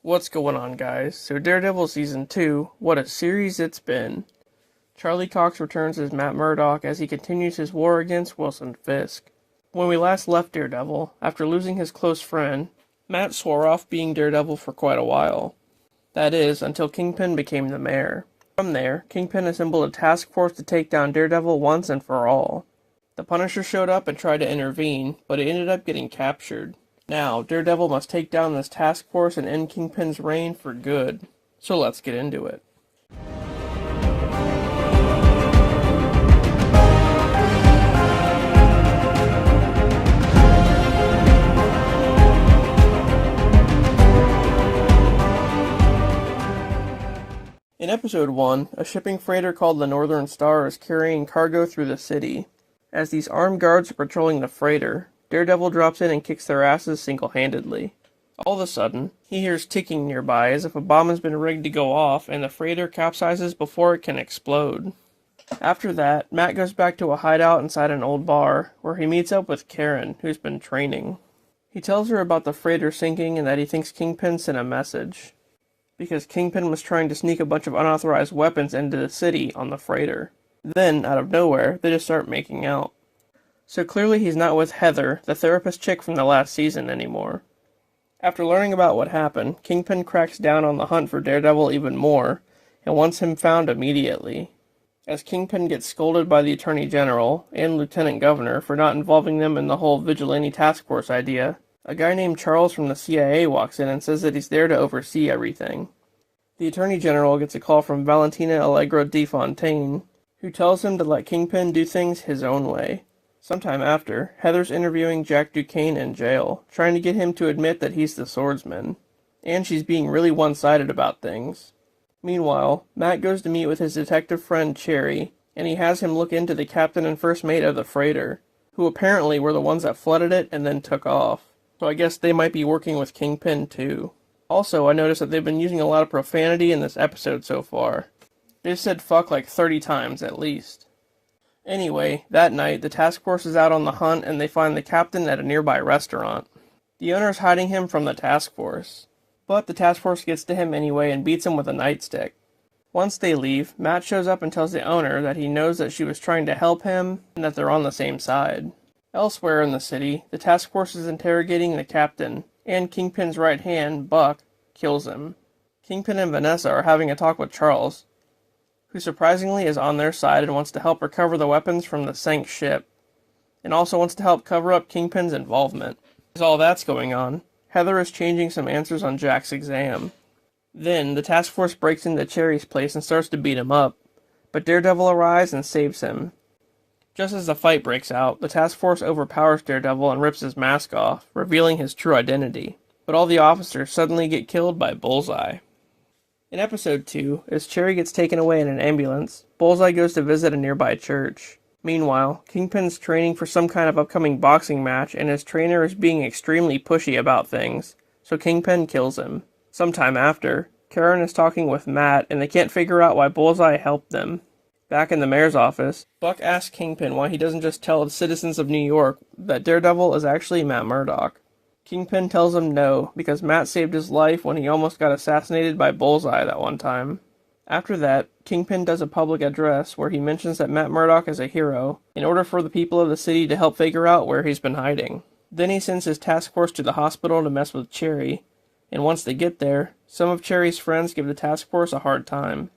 What's going on, guys? So Daredevil Season 2, what a series it's been. Charlie Cox returns as Matt Murdock as he continues his war against Wilson Fisk. When we last left Daredevil, after losing his close friend, Matt swore off being Daredevil for quite a while. That is, until Kingpin became the mayor. From there, Kingpin assembled a task force to take down Daredevil once and for all. The Punisher showed up and tried to intervene, but it ended up getting captured. Now, Daredevil must take down this task force and end Kingpin's reign for good. So let's get into it. In Episode 1, a shipping freighter called the Northern Star is carrying cargo through the city. As these armed guards are patrolling the freighter, Daredevil drops in and kicks their asses single-handedly. All of a sudden, he hears ticking nearby as if a bomb has been rigged to go off and the freighter capsizes before it can explode. After that, Matt goes back to a hideout inside an old bar, where he meets up with Karen, who's been training. He tells her about the freighter sinking and that he thinks Kingpin sent a message, because Kingpin was trying to sneak a bunch of unauthorized weapons into the city on the freighter. Then, out of nowhere, they just start making out. So clearly he's not with Heather, the therapist chick from the last season, anymore. After learning about what happened, Kingpin cracks down on the hunt for Daredevil even more, and wants him found immediately. As Kingpin gets scolded by the Attorney General and Lieutenant Governor for not involving them in the whole Vigilante Task Force idea, a guy named Charles from the CIA walks in and says that he's there to oversee everything. The Attorney General gets a call from Valentina Allegra de Fontaine, who tells him to let Kingpin do things his own way. Sometime after, Heather's interviewing Jack Duquesne in jail, trying to get him to admit that he's the swordsman. And she's being really one-sided about things. Meanwhile, Matt goes to meet with his detective friend Cherry, and he has him look into the captain and first mate of the freighter, who apparently were the ones that flooded it and then took off. So I guess they might be working with Kingpin too. Also, I noticed that they've been using a lot of profanity in this episode so far. They've said fuck like 30 times at least. Anyway, that night, the task force is out on the hunt and they find the captain at a nearby restaurant. The owner is hiding him from the task force. But the task force gets to him anyway and beats him with a nightstick. Once they leave, Matt shows up and tells the owner that he knows that she was trying to help him and that they're on the same side. Elsewhere in the city, the task force is interrogating the captain, and Kingpin's right hand, Buck, kills him. Kingpin and Vanessa are having a talk with Charles, who surprisingly is on their side and wants to help recover the weapons from the sank ship, and also wants to help cover up Kingpin's involvement. As all that's going on, Heather is changing some answers on Jack's exam. Then, the task force breaks into Cherry's place and starts to beat him up, but Daredevil arrives and saves him. Just as the fight breaks out, the task force overpowers Daredevil and rips his mask off, revealing his true identity. But all the officers suddenly get killed by Bullseye. In Episode 2, as Cherry gets taken away in an ambulance, Bullseye goes to visit a nearby church. Meanwhile, Kingpin's training for some kind of upcoming boxing match, and his trainer is being extremely pushy about things, so Kingpin kills him. Sometime after, Karen is talking with Matt, and they can't figure out why Bullseye helped them. Back in the mayor's office, Buck asks Kingpin why he doesn't just tell the citizens of New York that Daredevil is actually Matt Murdock. Kingpin tells him no, because Matt saved his life when he almost got assassinated by Bullseye that one time. After that, Kingpin does a public address where he mentions that Matt Murdock is a hero, in order for the people of the city to help figure out where he's been hiding. Then he sends his task force to the hospital to mess with Cherry, and once they get there, some of Cherry's friends give the task force a hard time.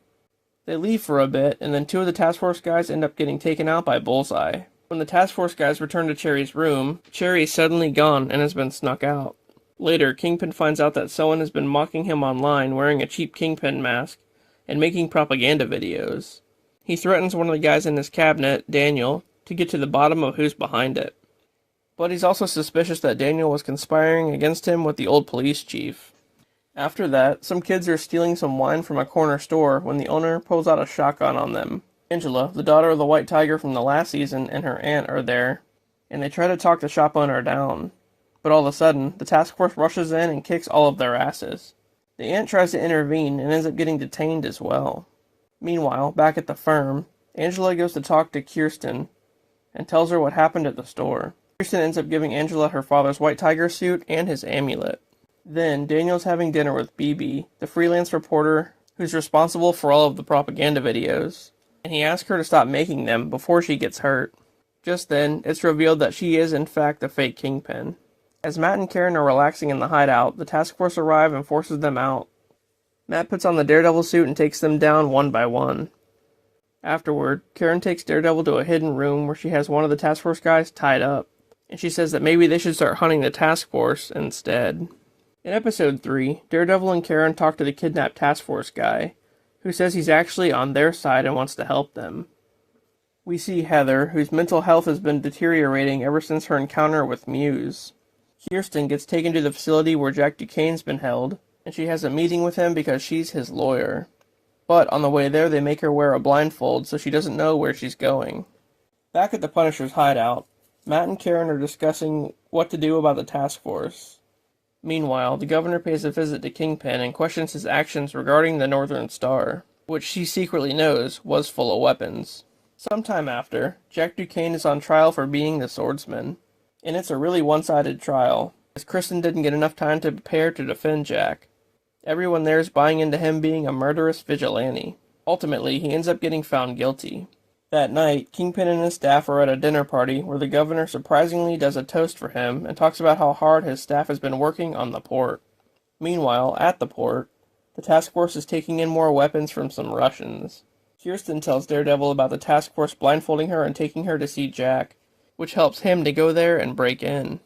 They leave for a bit, and then two of the task force guys end up getting taken out by Bullseye. When the task force guys return to Cherry's room, Cherry is suddenly gone and has been snuck out. Later, Kingpin finds out that someone has been mocking him online wearing a cheap Kingpin mask and making propaganda videos. He threatens one of the guys in his cabinet, Daniel, to get to the bottom of who's behind it. But he's also suspicious that Daniel was conspiring against him with the old police chief. After that, some kids are stealing some wine from a corner store when the owner pulls out a shotgun on them. Angela, the daughter of the White Tiger from the last season, and her aunt are there, and they try to talk the shop owner down. But all of a sudden, the task force rushes in and kicks all of their asses. The aunt tries to intervene and ends up getting detained as well. Meanwhile, back at the firm, Angela goes to talk to Kirsten and tells her what happened at the store. Kirsten ends up giving Angela her father's White Tiger suit and his amulet. Then, Daniel's having dinner with BB, the freelance reporter who's responsible for all of the propaganda videos, and he asks her to stop making them before she gets hurt. Just then, it's revealed that she is in fact the fake Kingpin. As Matt and Karen are relaxing in the hideout, the task force arrive and forces them out. Matt puts on the Daredevil suit and takes them down one by one. Afterward, Karen takes Daredevil to a hidden room where she has one of the task force guys tied up, and she says that maybe they should start hunting the task force instead. In episode 3, Daredevil and Karen talk to the kidnapped task force guy, who says he's actually on their side and wants to help them. We see Heather, whose mental health has been deteriorating ever since her encounter with Muse. Kirsten gets taken to the facility where Jack Duquesne's been held, and she has a meeting with him because she's his lawyer. But on the way there, they make her wear a blindfold so she doesn't know where she's going. Back at the Punisher's hideout, Matt and Karen are discussing what to do about the task force. Meanwhile, the governor pays a visit to Kingpin and questions his actions regarding the Northern Star, which she secretly knows was full of weapons. Sometime after, Jack Duquesne is on trial for being the swordsman, and it's a really one-sided trial, as Kristen didn't get enough time to prepare to defend Jack. Everyone there is buying into him being a murderous vigilante. Ultimately, he ends up getting found guilty. That night, Kingpin and his staff are at a dinner party where the governor surprisingly does a toast for him and talks about how hard his staff has been working on the port. Meanwhile, at the port, the task force is taking in more weapons from some Russians. Kirsten tells Daredevil about the task force blindfolding her and taking her to see Jack, which helps him to go there and break in.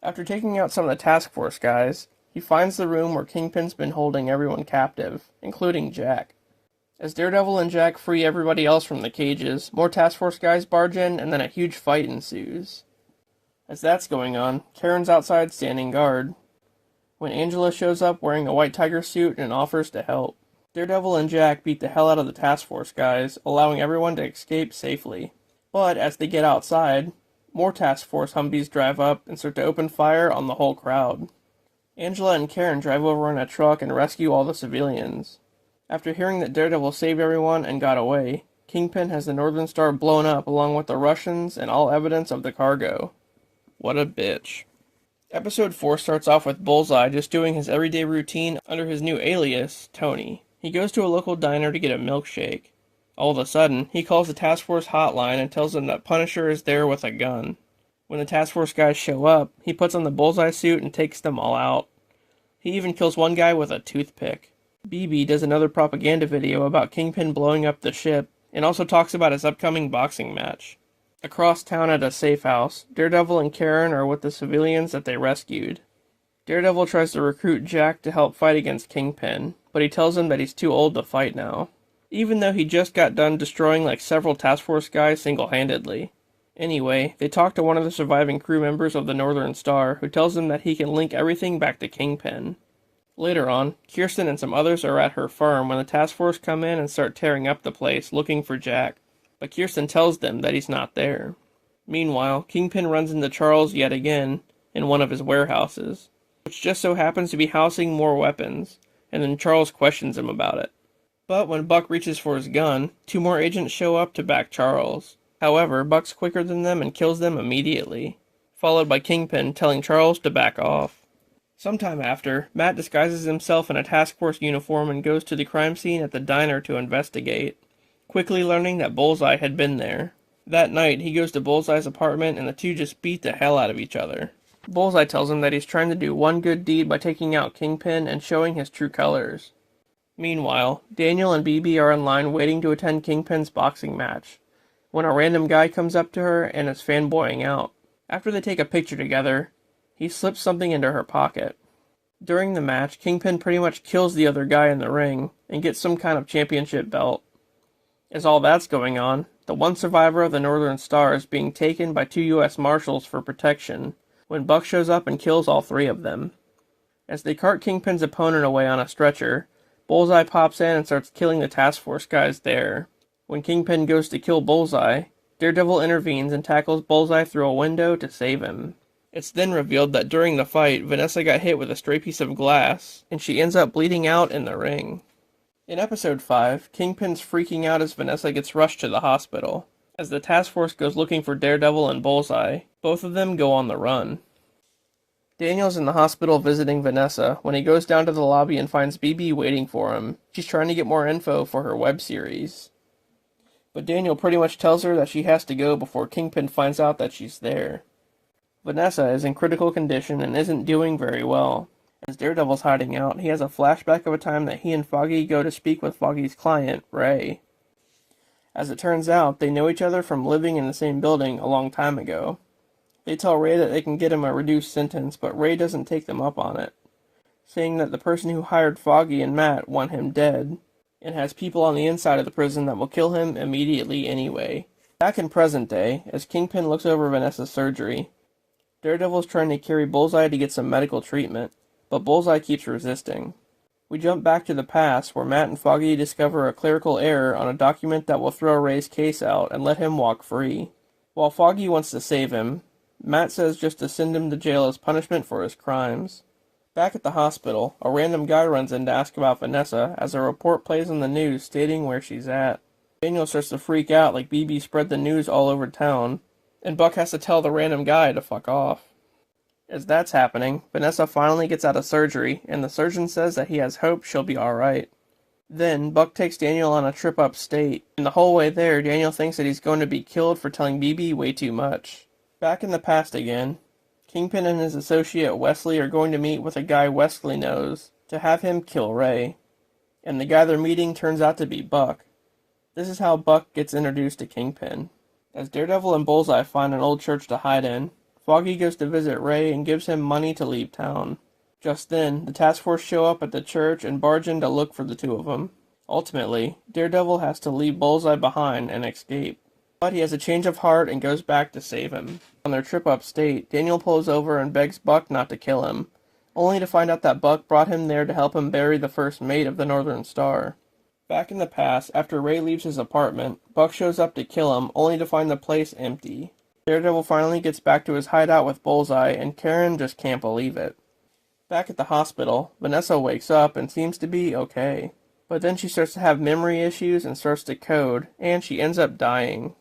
After taking out some of the task force guys, he finds the room where Kingpin's been holding everyone captive, including Jack. As Daredevil and Jack free everybody else from the cages, more task force guys barge in, and then a huge fight ensues. As that's going on, Karen's outside standing guard, when Angela shows up wearing a white tiger suit and offers to help. Daredevil and Jack beat the hell out of the task force guys, allowing everyone to escape safely. But as they get outside, more task force Humvees drive up and start to open fire on the whole crowd. Angela and Karen drive over in a truck and rescue all the civilians. After hearing that Daredevil saved everyone and got away, Kingpin has the Northern Star blown up along with the Russians and all evidence of the cargo. What a bitch. Episode 4 starts off with Bullseye just doing his everyday routine under his new alias, Tony. He goes to a local diner to get a milkshake. All of a sudden, he calls the task force hotline and tells them that Punisher is there with a gun. When the task force guys show up, he puts on the Bullseye suit and takes them all out. He even kills one guy with a toothpick. BB does another propaganda video about Kingpin blowing up the ship, and also talks about his upcoming boxing match. Across town at a safe house, Daredevil and Karen are with the civilians that they rescued. Daredevil tries to recruit Jack to help fight against Kingpin, but he tells him that he's too old to fight now, even though he just got done destroying like several task force guys single-handedly. Anyway, they talk to one of the surviving crew members of the Northern Star, who tells them that he can link everything back to Kingpin. Later on, Kirsten and some others are at her farm when the task force come in and start tearing up the place, looking for Jack, but Kirsten tells them that he's not there. Meanwhile, Kingpin runs into Charles yet again in one of his warehouses, which just so happens to be housing more weapons, and then Charles questions him about it. But when Buck reaches for his gun, 2 more agents show up to back Charles. However, Buck's quicker than them and kills them immediately, followed by Kingpin telling Charles to back off. Sometime after, Matt disguises himself in a task force uniform and goes to the crime scene at the diner to investigate, quickly learning that Bullseye had been there. That night, he goes to Bullseye's apartment and the two just beat the hell out of each other. Bullseye tells him that he's trying to do one good deed by taking out Kingpin and showing his true colors. Meanwhile, Daniel and BB are in line waiting to attend Kingpin's boxing match, when a random guy comes up to her and is fanboying out. After they take a picture together, he slips something into her pocket. During the match, Kingpin pretty much kills the other guy in the ring and gets some kind of championship belt. As all that's going on, the one survivor of the Northern Star is being taken by 2 U.S. Marshals for protection when Buck shows up and kills all 3 of them. As they cart Kingpin's opponent away on a stretcher, Bullseye pops in and starts killing the task force guys there. When Kingpin goes to kill Bullseye, Daredevil intervenes and tackles Bullseye through a window to save him. It's then revealed that during the fight, Vanessa got hit with a stray piece of glass, and she ends up bleeding out in the ring. In episode 5, Kingpin's freaking out as Vanessa gets rushed to the hospital. As the task force goes looking for Daredevil and Bullseye, both of them go on the run. Daniel's in the hospital visiting Vanessa when he goes down to the lobby and finds BB waiting for him. She's trying to get more info for her web series. But Daniel pretty much tells her that she has to go before Kingpin finds out that she's there. Vanessa is in critical condition and isn't doing very well. As Daredevil's hiding out, he has a flashback of a time that he and Foggy go to speak with Foggy's client, Ray. As it turns out, they know each other from living in the same building a long time ago. They tell Ray that they can get him a reduced sentence, but Ray doesn't take them up on it, saying that the person who hired Foggy and Matt want him dead, and has people on the inside of the prison that will kill him immediately anyway. Back in present day, as Kingpin looks over Vanessa's surgery, Daredevil's trying to carry Bullseye to get some medical treatment, but Bullseye keeps resisting. We jump back to the past, where Matt and Foggy discover a clerical error on a document that will throw Ray's case out and let him walk free. While Foggy wants to save him, Matt says just to send him to jail as punishment for his crimes. Back at the hospital, a random guy runs in to ask about Vanessa as a report plays on the news stating where she's at. Daniel starts to freak out like BB spread the news all over town, and Buck has to tell the random guy to fuck off. As that's happening, Vanessa finally gets out of surgery, and the surgeon says that he has hope she'll be alright. Then, Buck takes Daniel on a trip upstate, and the whole way there, Daniel thinks that he's going to be killed for telling BB way too much. Back in the past again, Kingpin and his associate Wesley are going to meet with a guy Wesley knows to have him kill Ray, and the guy they're meeting turns out to be Buck. This is how Buck gets introduced to Kingpin. As Daredevil and Bullseye find an old church to hide in, Foggy goes to visit Ray and gives him money to leave town. Just then, the task force show up at the church and barge in to look for the two of them. Ultimately, Daredevil has to leave Bullseye behind and escape. But he has a change of heart and goes back to save him. On their trip upstate, Daniel pulls over and begs Buck not to kill him, only to find out that Buck brought him there to help him bury the first mate of the Northern Star. Back in the past, after Ray leaves his apartment, Buck shows up to kill him, only to find the place empty. Daredevil finally gets back to his hideout with Bullseye, and Karen just can't believe it. Back at the hospital, Vanessa wakes up and seems to be okay. But then she starts to have memory issues and starts to code, and she ends up dying.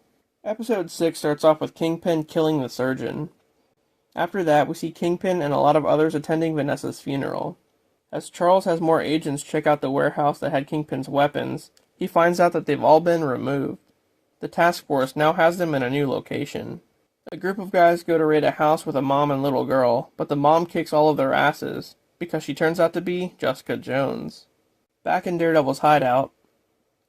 Episode 6 starts off with Kingpin killing the surgeon. After that, we see Kingpin and a lot of others attending Vanessa's funeral. As Charles has more agents check out the warehouse that had Kingpin's weapons, he finds out that they've all been removed. The task force now has them in a new location. A group of guys go to raid a house with a mom and little girl, but the mom kicks all of their asses, because she turns out to be Jessica Jones. Back in Daredevil's hideout,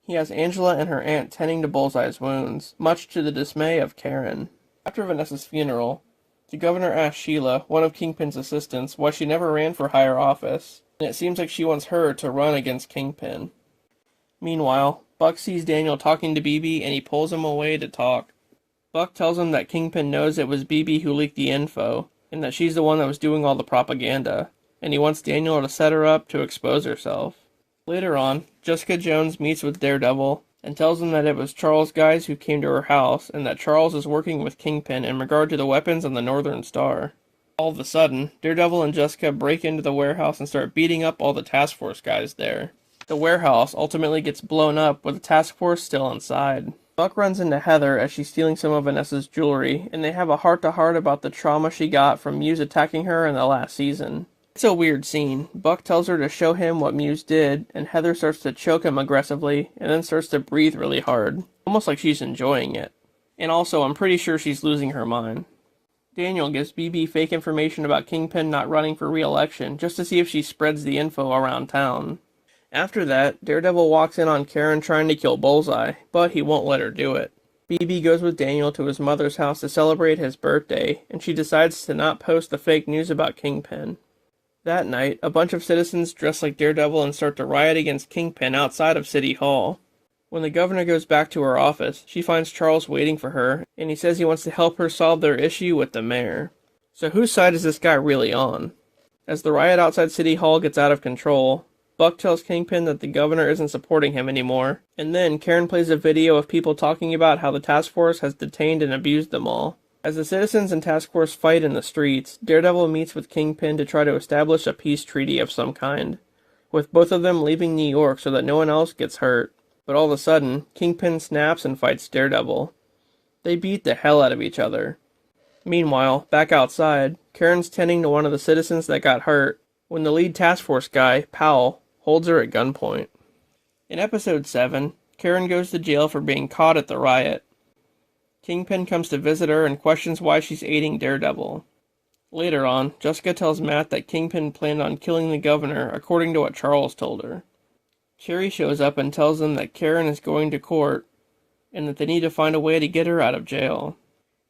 he has Angela and her aunt tending to Bullseye's wounds, much to the dismay of Karen. After Vanessa's funeral, the governor asks Sheila, one of Kingpin's assistants, why she never ran for higher office, and it seems like she wants her to run against Kingpin. Meanwhile, Buck sees Daniel talking to BB and he pulls him away to talk. Buck tells him that Kingpin knows it was BB who leaked the info, and that she's the one that was doing all the propaganda, and he wants Daniel to set her up to expose herself. Later on, Jessica Jones meets with Daredevil and tells him that it was Charles' guys who came to her house, and that Charles is working with Kingpin in regard to the weapons on the Northern Star. All of a sudden, Daredevil and Jessica break into the warehouse and start beating up all the task force guys there. The warehouse ultimately gets blown up with the task force still inside. Buck runs into Heather as she's stealing some of Vanessa's jewelry, and they have a heart-to-heart about the trauma she got from Muse attacking her in the last season. It's a weird scene. Buck tells her to show him what Muse did, and Heather starts to choke him aggressively, and then starts to breathe really hard, almost like she's enjoying it. And also, I'm pretty sure she's losing her mind. Daniel gives BB fake information about Kingpin not running for re-election, just to see if she spreads the info around town. After that, Daredevil walks in on Karen trying to kill Bullseye, but he won't let her do it. BB goes with Daniel to his mother's house to celebrate his birthday, and she decides to not post the fake news about Kingpin. That night, a bunch of citizens dress like Daredevil and start to riot against Kingpin outside of City Hall. When the governor goes back to her office, she finds Charles waiting for her, and he says he wants to help her solve their issue with the mayor. So whose side is this guy really on? As the riot outside City Hall gets out of control, Buck tells Kingpin that the governor isn't supporting him anymore, and then Karen plays a video of people talking about how the task force has detained and abused them all. As the citizens and task force fight in the streets, Daredevil meets with Kingpin to try to establish a peace treaty of some kind, with both of them leaving New York so that no one else gets hurt. But all of a sudden, Kingpin snaps and fights Daredevil. They beat the hell out of each other. Meanwhile, back outside, Karen's tending to one of the citizens that got hurt when the lead task force guy, Powell, holds her at gunpoint. In episode 7, Karen goes to jail for being caught at the riot. Kingpin comes to visit her and questions why she's aiding Daredevil. Later on, Jessica tells Matt that Kingpin planned on killing the governor according to what Charles told her. Cherry shows up and tells them that Karen is going to court and that they need to find a way to get her out of jail.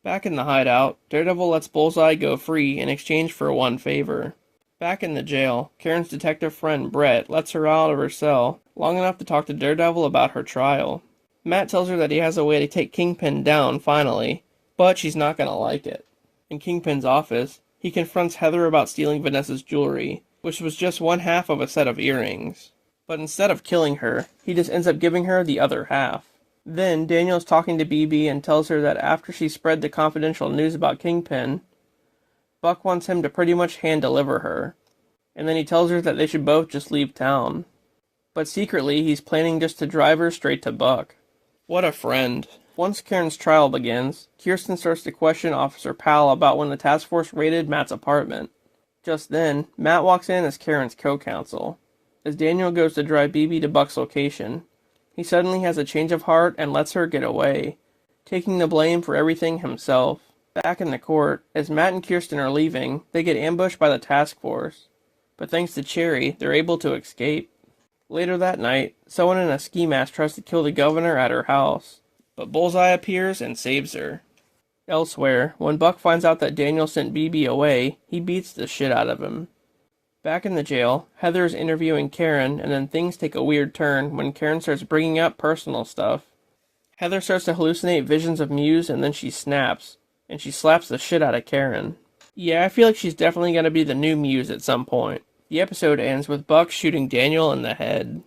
Back in the hideout, Daredevil lets Bullseye go free in exchange for one favor. Back in the jail, Karen's detective friend Brett lets her out of her cell long enough to talk to Daredevil about her trial. Matt tells her that he has a way to take Kingpin down finally, but she's not gonna like it. In Kingpin's office, he confronts Heather about stealing Vanessa's jewelry, which was just one half of a set of earrings. But instead of killing her, he just ends up giving her the other half. Then Daniel's talking to BB and tells her that after she spread the confidential news about Kingpin, Buck wants him to pretty much hand-deliver her. And then he tells her that they should both just leave town. But secretly, he's planning just to drive her straight to Buck. What a friend. Once Karen's trial begins, Kirsten starts to question Officer Powell about when the task force raided Matt's apartment. Just then, Matt walks in as Karen's co-counsel. As Daniel goes to drive BB to Buck's location, he suddenly has a change of heart and lets her get away, taking the blame for everything himself. Back in the court, as Matt and Kirsten are leaving, they get ambushed by the task force. But thanks to Cherry, they're able to escape. Later that night, someone in a ski mask tries to kill the governor at her house, but Bullseye appears and saves her. Elsewhere, when Buck finds out that Daniel sent BB away, he beats the shit out of him. Back in the jail, Heather is interviewing Karen, and then things take a weird turn when Karen starts bringing up personal stuff. Heather starts to hallucinate visions of Muse, and then she snaps, and she slaps the shit out of Karen. Yeah, I feel like she's definitely going to be the new Muse at some point. The episode ends with Buck shooting Daniel in the head.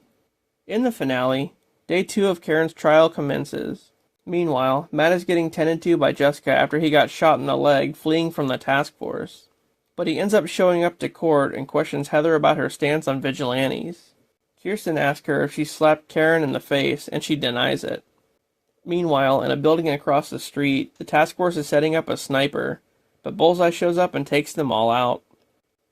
In the finale, day 2 of Karen's trial commences. Meanwhile, Matt is getting tended to by Jessica after he got shot in the leg fleeing from the task force. But he ends up showing up to court and questions Heather about her stance on vigilantes. Kirsten asks her if she slapped Karen in the face, and she denies it. Meanwhile, in a building across the street, the task force is setting up a sniper, but Bullseye shows up and takes them all out.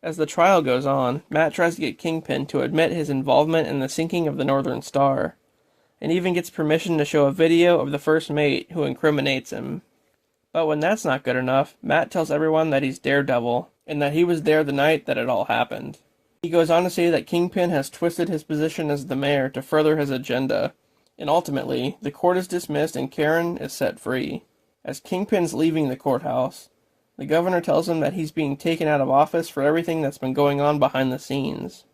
As the trial goes on, Matt tries to get Kingpin to admit his involvement in the sinking of the Northern Star, and even gets permission to show a video of the first mate who incriminates him. But when that's not good enough, Matt tells everyone that he's Daredevil, and that he was there the night that it all happened. He goes on to say that Kingpin has twisted his position as the mayor to further his agenda, and ultimately, the court is dismissed and Karen is set free. As Kingpin's leaving the courthouse, the governor tells him that he's being taken out of office for everything that's been going on behind the scenes.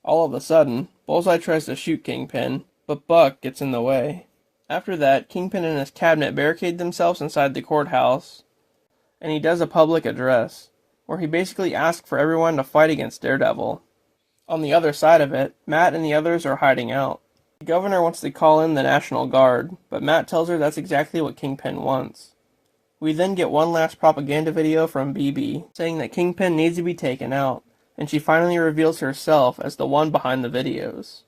All of a sudden, Bullseye tries to shoot Kingpin, but Buck gets in the way. After that, Kingpin and his cabinet barricade themselves inside the courthouse, and he does a public address, where he basically asks for everyone to fight against Daredevil. On the other side of it, Matt and the others are hiding out. The governor wants to call in the National Guard, but Matt tells her that's exactly what Kingpin wants. We then get one last propaganda video from BB, saying that Kingpin needs to be taken out, and she finally reveals herself as the one behind the videos.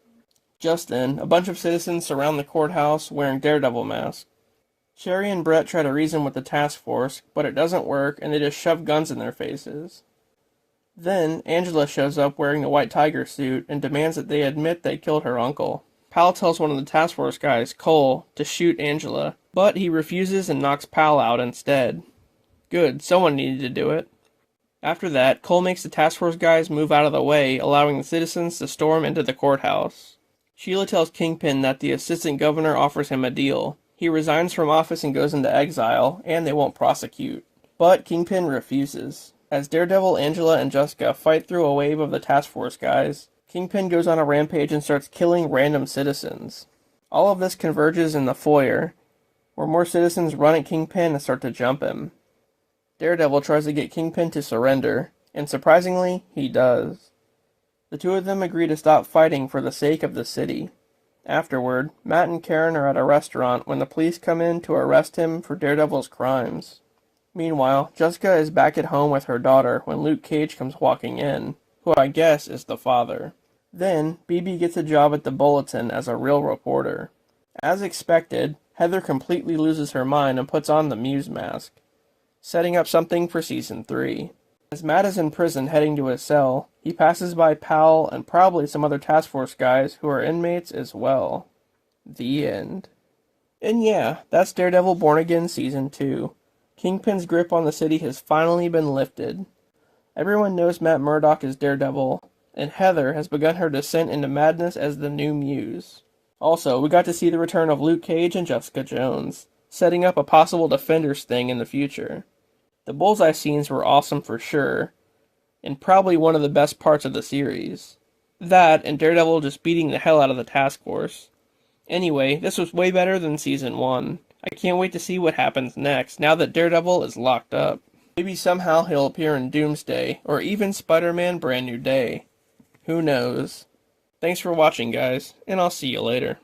Just then, a bunch of citizens surround the courthouse wearing Daredevil masks. Cherry and Brett try to reason with the task force, but it doesn't work and they just shove guns in their faces. Then, Angela shows up wearing the white tiger suit and demands that they admit they killed her uncle. Powell tells one of the task force guys, Cole, to shoot Angela, but he refuses and knocks Powell out instead. Good, someone needed to do it. After that, Cole makes the task force guys move out of the way, allowing the citizens to storm into the courthouse. Sheila tells Kingpin that the assistant governor offers him a deal. He resigns from office and goes into exile, and they won't prosecute. But Kingpin refuses. As Daredevil, Angela, and Jessica fight through a wave of the task force guys, Kingpin goes on a rampage and starts killing random citizens. All of this converges in the foyer, where more citizens run at Kingpin and start to jump him. Daredevil tries to get Kingpin to surrender, and surprisingly, he does. The two of them agree to stop fighting for the sake of the city. Afterward, Matt and Karen are at a restaurant when the police come in to arrest him for Daredevil's crimes. Meanwhile, Jessica is back at home with her daughter when Luke Cage comes walking in, who I guess is the father. Then, BB gets a job at the Bulletin as a real reporter. As expected, Heather completely loses her mind and puts on the Muse mask. setting up something for Season 3. As Matt is in prison heading to his cell, he passes by Powell and probably some other task force guys who are inmates as well. The end. And yeah, that's Daredevil Born Again Season 2. Kingpin's grip on the city has finally been lifted. Everyone knows Matt Murdock is Daredevil, and Heather has begun her descent into madness as the new Muse. Also, we got to see the return of Luke Cage and Jessica Jones, setting up a possible Defenders thing in the future. The bullseye scenes were awesome for sure, and probably one of the best parts of the series. That, and Daredevil just beating the hell out of the task force. Anyway, this was way better than Season 1. I can't wait to see what happens next, now that Daredevil is locked up. Maybe somehow he'll appear in Doomsday, or even Spider-Man Brand New Day. Who knows? Thanks for watching, guys, and I'll see you later.